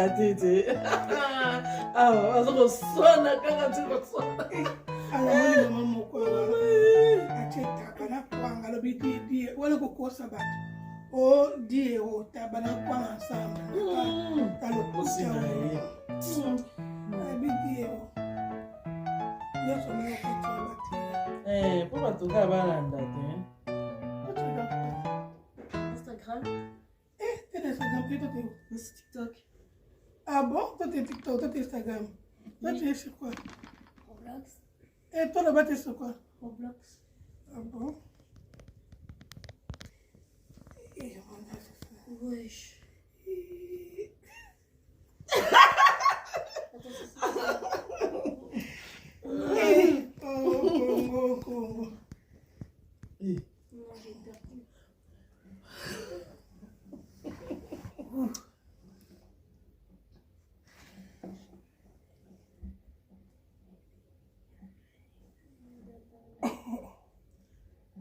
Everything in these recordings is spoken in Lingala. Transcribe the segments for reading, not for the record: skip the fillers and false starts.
la tête. Ah, on se sonne quand tu le sonnes. Alors, maman, quoi? Acheta, bana kwanga, le biti, die, wala kukosa batu. Oh, die, oh, tabana kwanga ensemble. Talo kusa. Biti, oh. Yo sono yo kati bati. Pourquoi tu vas balanda, Instagram. T'es Instagram, t'es TikTok. Ah bon? Toi, t'es TikTok, toi, t'es Instagram. Toi, tu es sur quoi? Roblox. Et toi, là-bas, t'es sur quoi? Roblox. Ah bon? Wesh. Congo. Non, j'ai perdu.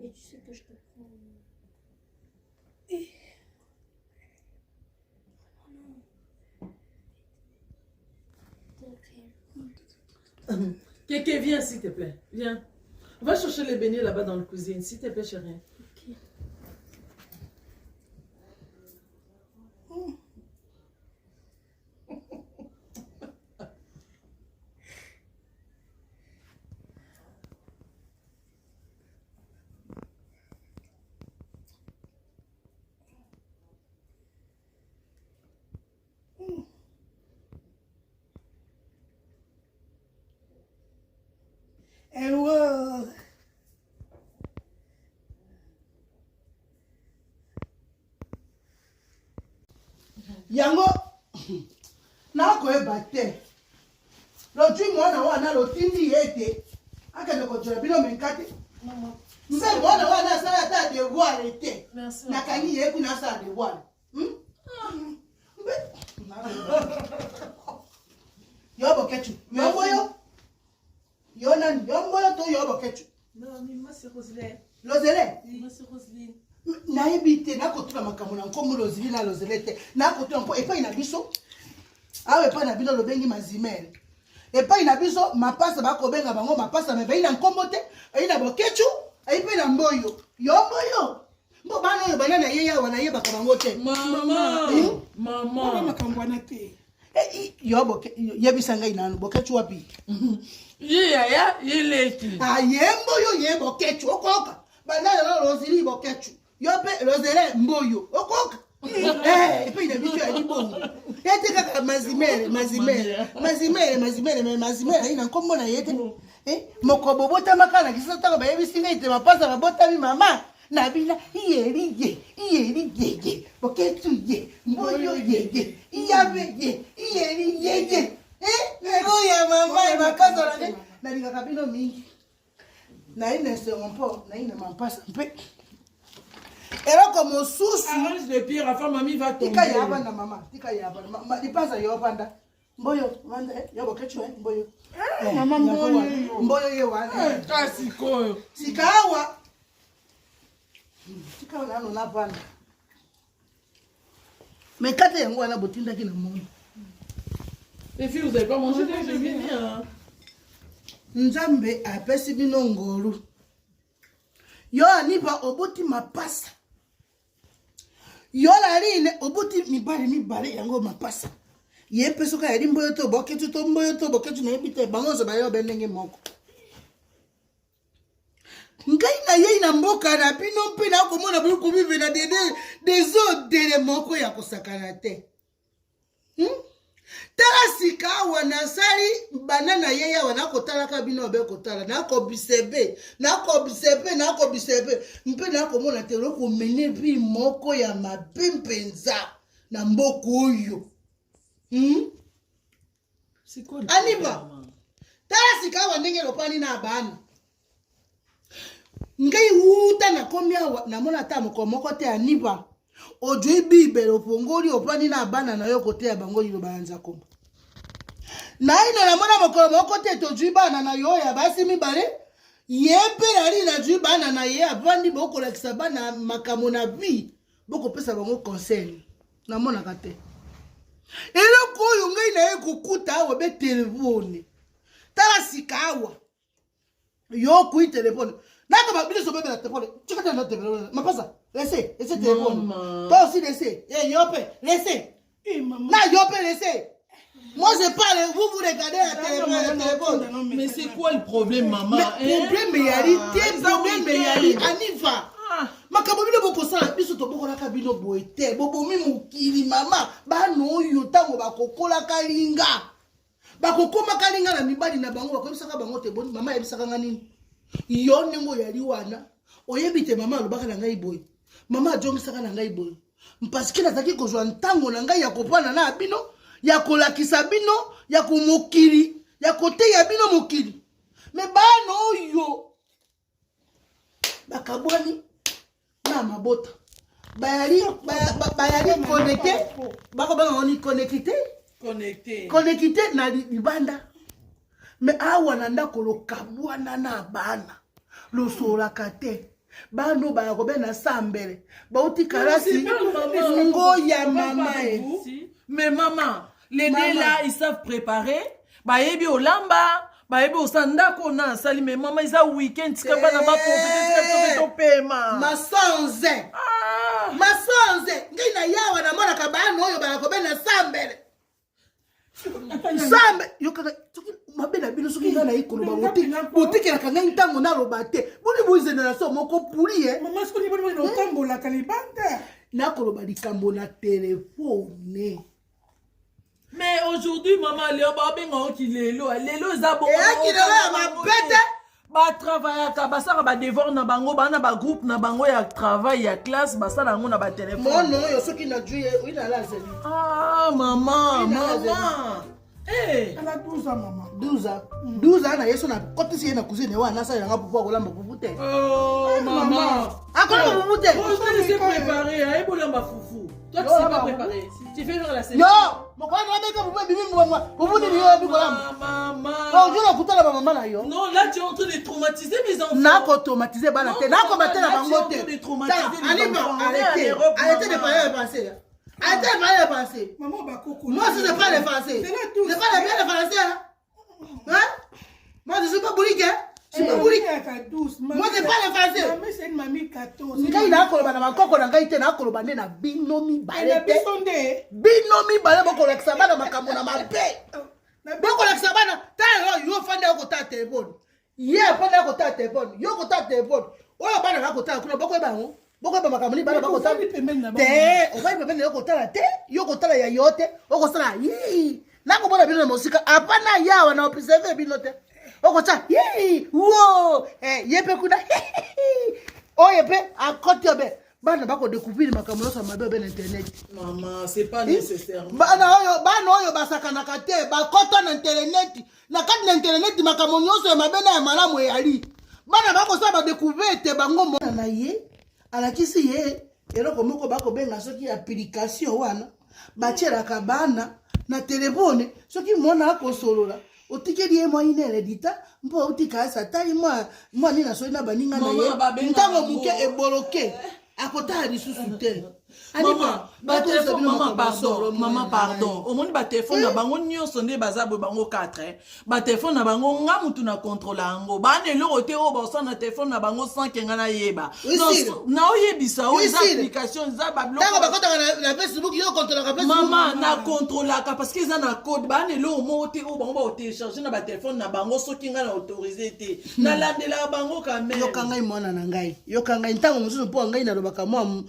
Et tu sais que je te prends. Kéké, viens s'il te plaît. Viens. Va chercher les beignets là-bas dans la cuisine, s'il te plaît, chérie. Ok. Hello. Yango nako ebate lotui mwana wana lotindi ete akende kojola bino menkate mpe mwana wana asala ata devoir te nakangi ye kuna asala devoir yo bokechu yo boyo yo nani yo mboyo to yo bokechu Non, mais moi c'est Roselyne. lozele Moi c'est Roselyne. nayebi te nakotula makambo na nkombo lozili na lozele te nakotula mpo epai na biso awa epai na bino lobengi mazimele epai na biso mapasa bakobenga bango mapasa me bai na nkombo te ei na bokechu ei mpe na mboyo yo mboyo mpo bana oyo bana na ye yawa nayebaka bango te Maman. makambo wana te yo yebisa ngai nanu bokechu wapi Ye yaya, ye leki. aye mboyo ye bokechu okoka bana na lozili bokechu yo pe lozele mboyo okoka epai na biso ya libongo ete kaka mazimele ina nkombo na ye te moko bobotamaka na kisa ntango bayebisi ngai te mapasa babotami mama na bina iyeri boketu ye mboyo yeye iyabe ye iyeri yeye ego ya mama ebakazola te nalingaka bino mingi naine sengo mpo naine mampasa mpe eloko mosusu Arrange le pire, enfin mamie va tomber. tika ya banda mama tika ya banda dipasa yo banda mboyo banda yo bokechu mboyo Mama mboyo ye wana kasi koyo. sikawa sikawa nano na banda mekate yango wana botindaki na mono. Les filles, vous avez pas mangé quand je viens hein? Nzambe apesi bino ngolu yo aniba obuti mapasa yo laline obuti mibale yango mapasa ye peso ka yali mboyo to boketu na yebite bango zo bayo benenge moko ngai na ye na mboka na bino mpe na komona buku bibe na des odele moko ya kosakana te tala sika wana sali banana yeya wana kotala ka bino be kotala nako bisebe mpe nako mona te loko mene bi moko ya mapempenza na mboko oyo aniba tala sika wana ndenge lopani na bana ngai uta na komi awa na mona ta moko te aniba ojui bibe lopongoli opani na bana na yo kote ya bango yilo banza komba naina na mona mokolo moko te tojui bana na yo ya basi mibale ye mpe nali na jui bana na ye avandi bokolakisa bana makambo na vi bokopesa bango conseil na monaka te eloko oyo ngai na ye kokuta awa be telefone tala sika awa yo kui telefone naka babili so bebe na telefone chikata na telefone mapasa laissez téléphone toi aussi laissez laissez na yo pe laissez. Moi je parle, vous regardez la téléphone. Mais c'est quoi le problème, maman? Problème yali, aniva. Makabobile boko sala biso to boko la kabino boete. Bobo mi mukili mama, ba no yo tango ba kokola kalinga. Ba kokoma kalinga na mibali na bango ba kobisaka bango te boni mama yebisaka ngani. Yo nengo yali wana. Oyebite mama lobaka na ngai boy. Mama ajongisaka na ngai boy. Mpaski nazaki kozwa ntango na ngai ya kopana na bino. Ya kolakisa bino, ya kumukiri, ya kote ya bino mukiri. Me bano yo. Bakabwani na mabota. Bayali connecté. Bako banga oni connecté. Connecté na libanda. Me awa nanda kolo kabwana na bana. Lo sola kate. Bano ba ko bena sambele. Ba uti karasi ngo ya mama e. Mais maman, les deux là, ils savent préparer. Bah, yebi au lamba, bah, yebi au sandako na sali. Mais maman, ils ont week-end, c'est comme ça, na profiter de ton paiement. Ma sanze. Ma sanze. Ngai na yawa na mona kabano yo ba ko bena sambele. Sambe yo kaka mabena bino soki ngana ikolo ba botiki na kanga ntango na robate. Boni boize na so moko puli Maman, ce qu'on dit bonne no tambo la kalibanda. Na koloba likambo na téléphone. Mais aujourd'hui, maman, Léo, Babingo, qui lélo, zabo. Et qui le ma bête. Ba travail ka basara ba devoir na bango bana ba groupe na bango ya travail ya classe basala ngo na ba téléphone. Non yo soki na juye oui na la zeli. Ah maman. Elle a 12 ans, maman. 12 ans na yeso na kotisi na cousine wana sa yanga popo kolamba pupute. Oh maman. Akolamba pupute. Moi je sais préparer, ay bolamba foufou. Toi tu sais pas préparer. Tu fais faire la série. Non, mon frère va mettre pour bimi moi. Pour ni yo bi kolamba. Maman. Oh, je na kutala ba maman na yo. Non, là tu es en train de traumatiser mes enfants. Na ko traumatiser bana te. Na ko batela bango te. Arrêtez de parler le passé. Arrêtez de parler le passé. Maman, bah, coco. Moi, je ne sais pas le français. C'est pas le bien le français. Hein? Moi, je ne suis pas bourrique. Je suis pas bourrique. Moi, je ne sais pas le français. Maman, c'est une mamie 14. Ngai na koloba na makoko na ngai te na koloba ne na binomi balete. Bisonde. Binomi balete boko lakisa bana makambo na mabe. Boko lakisa bana ta yo fanda ko ta téléphone. Ye fanda ko ta téléphone. Yo ko ta téléphone. Oyo bana na ko ta kuna boko ba ngo. Boko ba makambo ni bana bako ta. Te, o ba pemene yo ko ta la te, yo ko ta la ya yote, o ko sala yi. Na ko bona bino na musika apana yawa na observe bino te. O ko ta yi. Wo, yepe kuna. O yepe akote be. Bana bako découvrir makambo sa mabe ben internet. Maman, c'est pas nécessaire. Bana oyo basaka na kate, ba kota na internet. Na kati na internet makambo nyonso ya mabe na malamu yali. Bana bako sa ba découvrir te bango mona na ye. Alakisi ye eloko moko bako benga soki application wana bachelaka bana na telefone soki mona akosolola otikeli ye mwa inele dita mpo utika asa tali mwa nina soli na baninga na ye ntango muke eboloke akotala lisusu te. Maman, pardon. Au moins, ba téléphone na bango nyonso nde bazabo bango 4. Ba téléphone na bango nga mutu na contrôler ngo. Ba ne lo roté o ba sa na téléphone na bango 100 kenga na yeba. Non, na oyebisa o za application za ba bloc. Tango ba kota na Facebook yo contrôler ka Facebook. Maman na contrôler ka parce que za na code ba ne lo mo te o bango ba télécharger na ba téléphone na bango soki nga na autoriser te. Na landela bango quand même. Yo kanga imona na ngai. Yo kanga ntango mususu po ngai na lobaka moi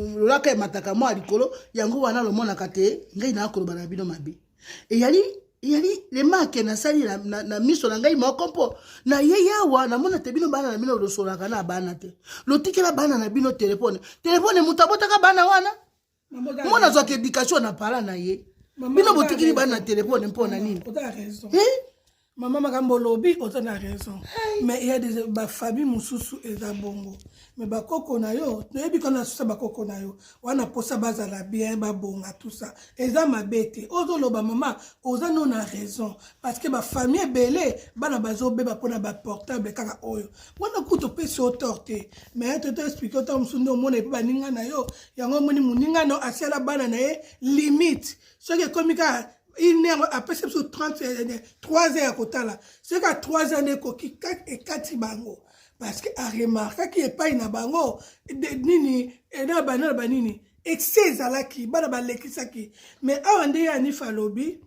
lolaka mataka mwa likolo yango wana lomona kate ngai na akoloba na bino mabe e yali le make na sali na miso na ngai moko mpo na ye yawa na mona te bino bana na bino losolaka na bana te lotikela bana na bino telefone mutabotaka bana wana mona zwa éducation na pala na ye bino botikili bana na telefone mpo na nini Maman makambo lobi oza na raison. Mais il y a des familles mususu eza bongo. Mais bakoko na yo, noyebi kana susa bakoko na yo. Wana posa bazala bien ba bonga tout ça. Eza mabete. Ozo loba maman, oza non na raison parce que ba famille belé bana bazo beba pona ba portable kaka oyo. Wana kuto pesi otorte. Mais to expliquer to msundo mona pe baninga na yo. Yango moni muninga no asiala bana na ye limite. Soki komika il est après c'est sur 3 heures à côté là c'est qu'à 3 années qui 4 et 4 bango parce que a remarqué qu'il est pas ina bango nini et na banana nini excès ala ki bana ba lekisa ki mais awande ya ni falobi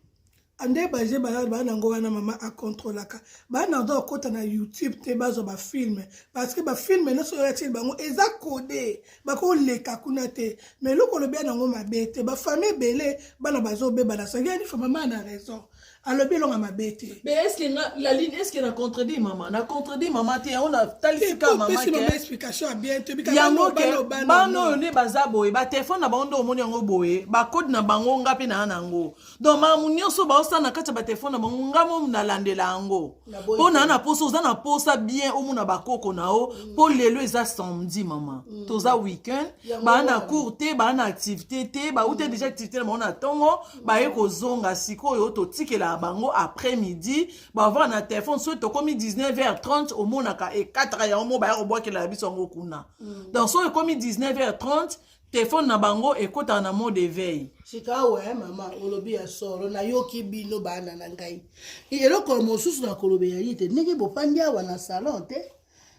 ande baje bana ngo wana mama a contrôler ka bana ndo kota na YouTube te bazo ba film parce que ba film na so yati bango eza codé ba ko leka kuna te mais loko lo bien ngo mabete ba famille belé bana bazo be bana so yani fa mama na raison alors bien longa mabete mais est-ce que la ligne est-ce qu'il a contredit maman na contredit maman te on a talifika maman que c'est une explication bien te bika bano ne bazabo e ba téléphone na bando omoni yango boye ba code na bango ngapi na nango donc mamu nyonso ba osana kati ba téléphone na bango ngamo na landela yango pona na posa oza na posa bien omona bakoko na o po lelo eza samedi maman toza weekend ba na cours te ba na activité te ba outé déjà activité na mona tongo ba ye kozonga sikoyo to tikela bango après-midi ba voir na téléphone so to komi 19h30 au monaka et 4h ya mo ba ya boa ke la biso ngo kuna donc so komi 19h30 téléphone na bango ekota na mode éveil sika ouais maman olobi ya solo na yoki bino bana na ngai eloko mosusu na kolobe ya yite ndenge bopandi awa na salon te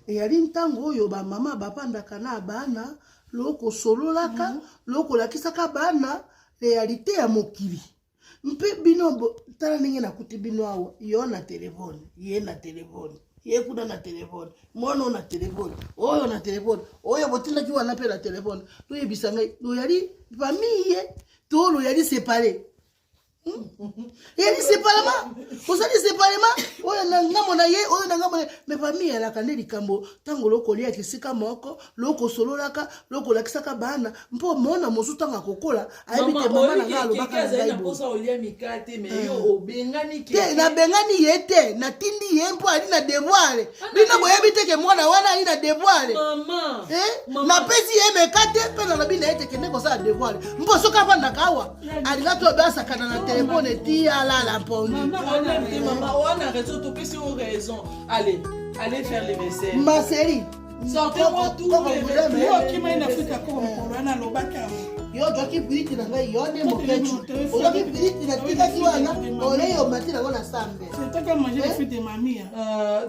eyali ntango oyo ba mama bapandaka na bana loko sololaka loko lakisaka bana réalité ya mokili mpe bino tala ndenge nakuti bino awa yo na telefone ye na telefone ye kuna na telefone mwana na telefone oyo na telefone oyo botindaki wana mpe na telefone toyebisa ngai loyali famille to loyali séparé yali séparément osali séparément oyo na ngamo na ye oyo na ngamo mais famille ya la kande likambo tango loko lia kisika moko loko sololaka loko lakisaka bana mpo mona mosu tanga kokola ayebite mama na ngalo baka na ngai bo posa olia mikate mais yo obengani ki te na bengani yete na tindi ye mpo ali na devoir bino boyebite ke mwana wana ali na devoir maman na pesi ye mekate pe na lobi na yete kende ko sa devoir mpo soka vanda kawa ali gato basa kana na telefone tia la pongi maman on a raison to pesi au raison allez faire les vaisselles ma série sortez-moi tout yo kima ina fika ko corona lo baka yo joki piriti na ngai yo ne mokechu oyoki piriti na tika kiwana ole yo mati na ngona sambe c'est toi qui manger les frites de mamie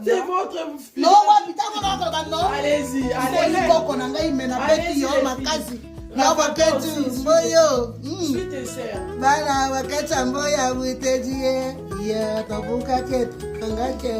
c'est votre no wa pitamo na ko no allez-y allez koko na ngai mena beti yo makasi na waketu moyo suite et serre bana wakati amboya witeji ye ya tabuka ketu kangake